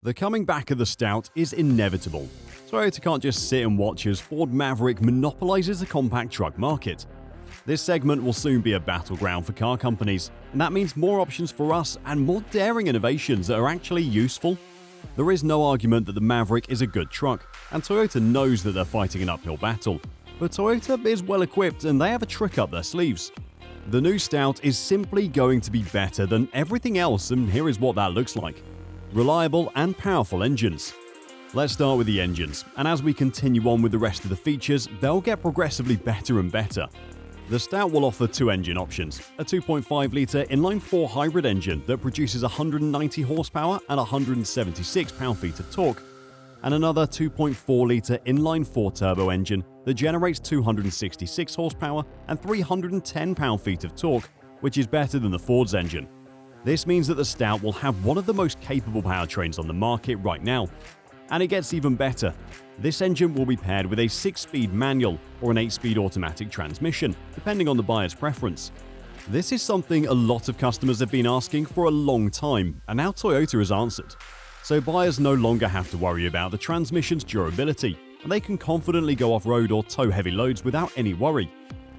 The coming back of the Stout is inevitable. Toyota can't just sit and watch as Ford Maverick monopolizes the compact truck market. This segment will soon be a battleground for car companies, and that means more options for us and more daring innovations that are actually useful. There is no argument that the Maverick is a good truck, and Toyota knows that they're fighting an uphill battle. But Toyota is well equipped and they have a trick up their sleeves. The new Stout is simply going to be better than everything else, and here is what that looks like. Reliable and powerful engines. Let's start with the engines, and as we continue on with the rest of the features, they'll get progressively better and better. The Stout will offer two engine options, a 2.5-litre inline-4 hybrid engine that produces 190 horsepower and 176 pound-feet of torque, and another 2.4-litre inline-4 turbo engine that generates 266 horsepower and 310 pound-feet of torque, which is better than the Ford's engine. This means that the Stout will have one of the most capable powertrains on the market right now. And it gets even better. This engine will be paired with a 6-speed manual or an 8-speed automatic transmission, depending on the buyer's preference. This is something a lot of customers have been asking for a long time, and now Toyota has answered. So buyers no longer have to worry about the transmission's durability, and they can confidently go off-road or tow heavy loads without any worry.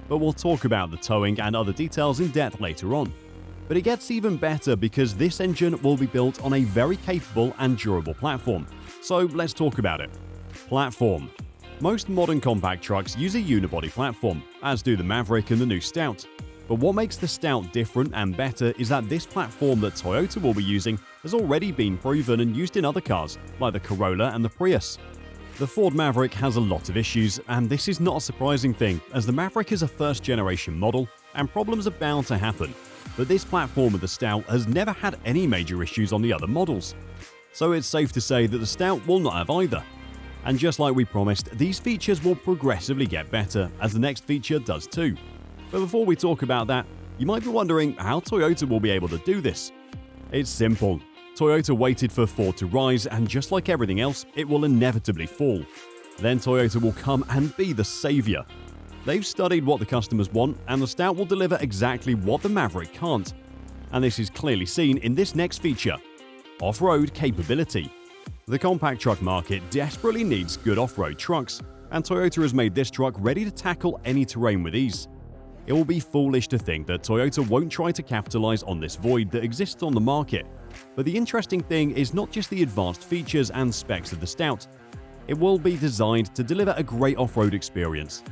But we'll talk about the towing and other details in depth later on. But it gets even better because this engine will be built on a very capable and durable platform. So let's talk about it. Platform. Most modern compact trucks use a unibody platform, as do the Maverick and the new Stout. But what makes the Stout different and better is that this platform that Toyota will be using has already been proven and used in other cars, like the Corolla and the Prius. The Ford Maverick has a lot of issues, and this is not a surprising thing, as the Maverick is a first-generation model, and problems are bound to happen. But this platform of the Stout has never had any major issues on the other models. So it's safe to say that the Stout will not have either. And just like we promised, these features will progressively get better, as the next feature does too. But before we talk about that, you might be wondering how Toyota will be able to do this. It's simple. Toyota waited for Ford to rise, and just like everything else, it will inevitably fall. Then Toyota will come and be the savior. They've studied what the customers want, and the Stout will deliver exactly what the Maverick can't. And this is clearly seen in this next feature: off-road capability. The compact truck market desperately needs good off-road trucks, and Toyota has made this truck ready to tackle any terrain with ease. It will be foolish to think that Toyota won't try to capitalize on this void that exists on the market. But the interesting thing is not just the advanced features and specs of the Stout. It will be designed to deliver a great off-road experience.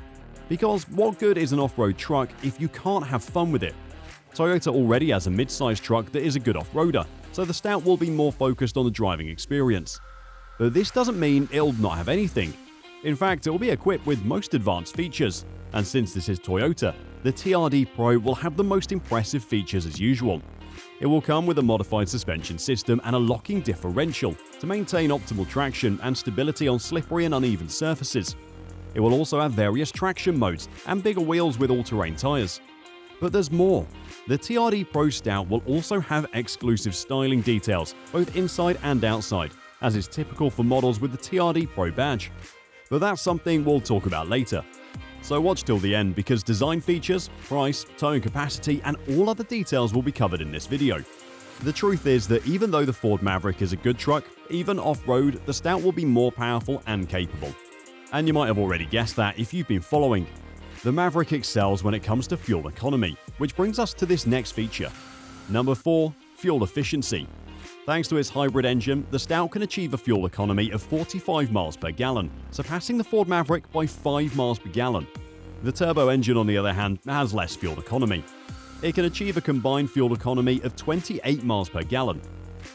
Because what good is an off-road truck if you can't have fun with it? Toyota already has a mid-sized truck that is a good off-roader, so the Stout will be more focused on the driving experience. But this doesn't mean it'll not have anything. In fact, it will be equipped with most advanced features, and since this is Toyota, the TRD Pro will have the most impressive features as usual. It will come with a modified suspension system and a locking differential to maintain optimal traction and stability on slippery and uneven surfaces. It will also have various traction modes and bigger wheels with all-terrain tires. But there's more. The TRD Pro Stout will also have exclusive styling details, both inside and outside, as is typical for models with the TRD Pro badge. But that's something we'll talk about later. So watch till the end, because design features, price, towing capacity, and all other details will be covered in this video. The truth is that even though the Ford Maverick is a good truck, even off-road, the Stout will be more powerful and capable. And you might have already guessed that if you've been following. The Maverick excels when it comes to fuel economy, which brings us to this next feature. Number 4. Fuel efficiency. Thanks to its hybrid engine, the Stout can achieve a fuel economy of 45 miles per gallon, surpassing the Ford Maverick by 5 miles per gallon. The turbo engine, on the other hand, has less fuel economy. It can achieve a combined fuel economy of 28 miles per gallon.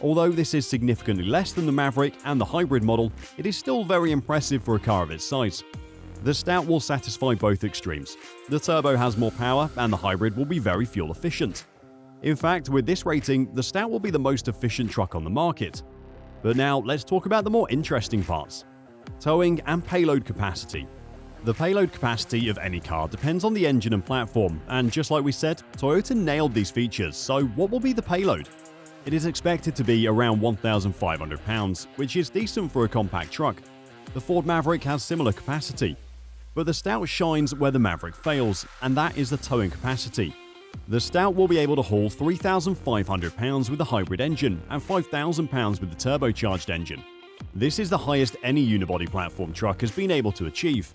Although this is significantly less than the Maverick and the hybrid model, it is still very impressive for a car of its size. The Stout will satisfy both extremes. The turbo has more power, and the hybrid will be very fuel efficient. In fact, with this rating, the Stout will be the most efficient truck on the market. But now, let's talk about the more interesting parts. Towing and payload capacity. The payload capacity of any car depends on the engine and platform, and just like we said, Toyota nailed these features, so what will be the payload? It is expected to be around 1,500 pounds, which is decent for a compact truck. The Ford Maverick has similar capacity. But the Stout shines where the Maverick fails, and that is the towing capacity. The Stout will be able to haul 3,500 pounds with the hybrid engine and 5,000 pounds with the turbocharged engine. This is the highest any unibody platform truck has been able to achieve.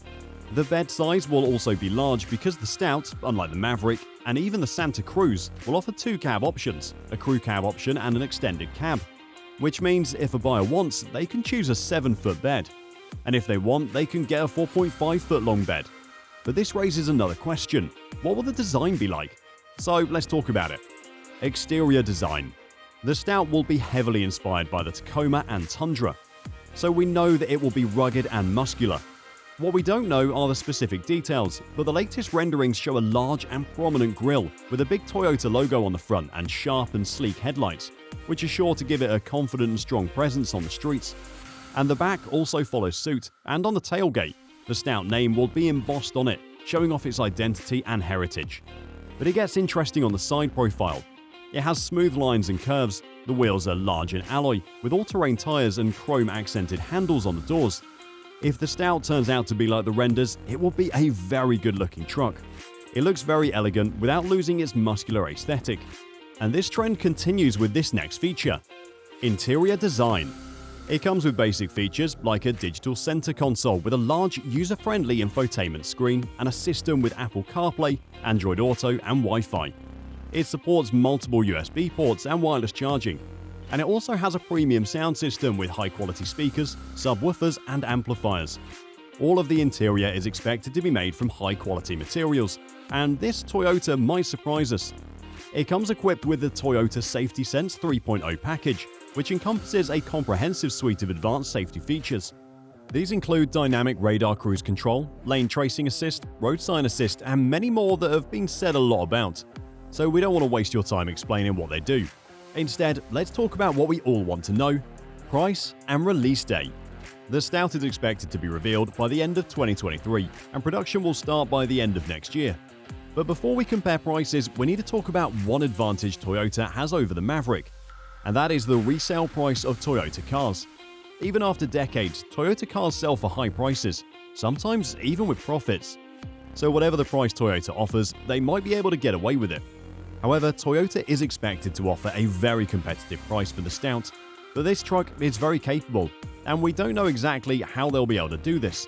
The bed size will also be large because the Stout, unlike the Maverick and even the Santa Cruz, will offer two cab options, a crew cab option and an extended cab, which means if a buyer wants, they can choose a 7-foot bed, and if they want, they can get a 4.5-foot long bed. But this raises another question: what will the design be like? So let's talk about it. Exterior design. The Stout will be heavily inspired by the Tacoma and Tundra, so we know that it will be rugged and muscular. What we don't know are the specific details, but the latest renderings show a large and prominent grille with a big Toyota logo on the front and sharp and sleek headlights, which are sure to give it a confident and strong presence on the streets. And the back also follows suit, and on the tailgate, the Stout name will be embossed on it, showing off its identity and heritage. But it gets interesting on the side profile. It has smooth lines and curves, the wheels are large in alloy, with all-terrain tires and chrome-accented handles on the doors. If the Stout turns out to be like the renders, it will be a very good-looking truck. It looks very elegant without losing its muscular aesthetic. And this trend continues with this next feature: interior design. It comes with basic features like a digital center console with a large user-friendly infotainment screen and a system with Apple CarPlay, Android Auto and Wi-Fi. It supports multiple USB ports and wireless charging. And it also has a premium sound system with high-quality speakers, subwoofers and amplifiers. All of the interior is expected to be made from high-quality materials, and this Toyota might surprise us. It comes equipped with the Toyota Safety Sense 3.0 package, which encompasses a comprehensive suite of advanced safety features. These include dynamic radar cruise control, lane tracing assist, road sign assist, and many more that have been said a lot about. So we don't want to waste your time explaining what they do. Instead, let's talk about what we all want to know: price and release date. The Stout is expected to be revealed by the end of 2023, and production will start by the end of next year. But before we compare prices, we need to talk about one advantage Toyota has over the Maverick, and that is the resale price of Toyota cars. Even after decades, Toyota cars sell for high prices, sometimes even with profits. So whatever the price Toyota offers, they might be able to get away with it. However, Toyota is expected to offer a very competitive price for the Stout, but this truck is very capable, and we don't know exactly how they'll be able to do this.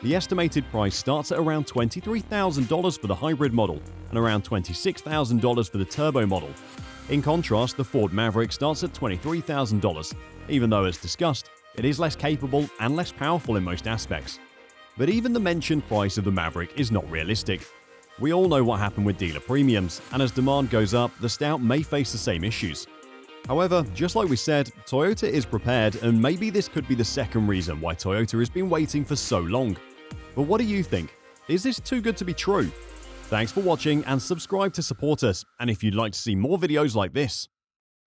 The estimated price starts at around $23,000 for the hybrid model and around $26,000 for the turbo model. In contrast, the Ford Maverick starts at $23,000, even though, as discussed, it is less capable and less powerful in most aspects. But even the mentioned price of the Maverick is not realistic. We all know what happened with dealer premiums, and as demand goes up, the Stout may face the same issues. However, just like we said, Toyota is prepared, and maybe this could be the second reason why Toyota has been waiting for so long. But what do you think? Is this too good to be true? Thanks for watching and subscribe to support us, and if you'd like to see more videos like this.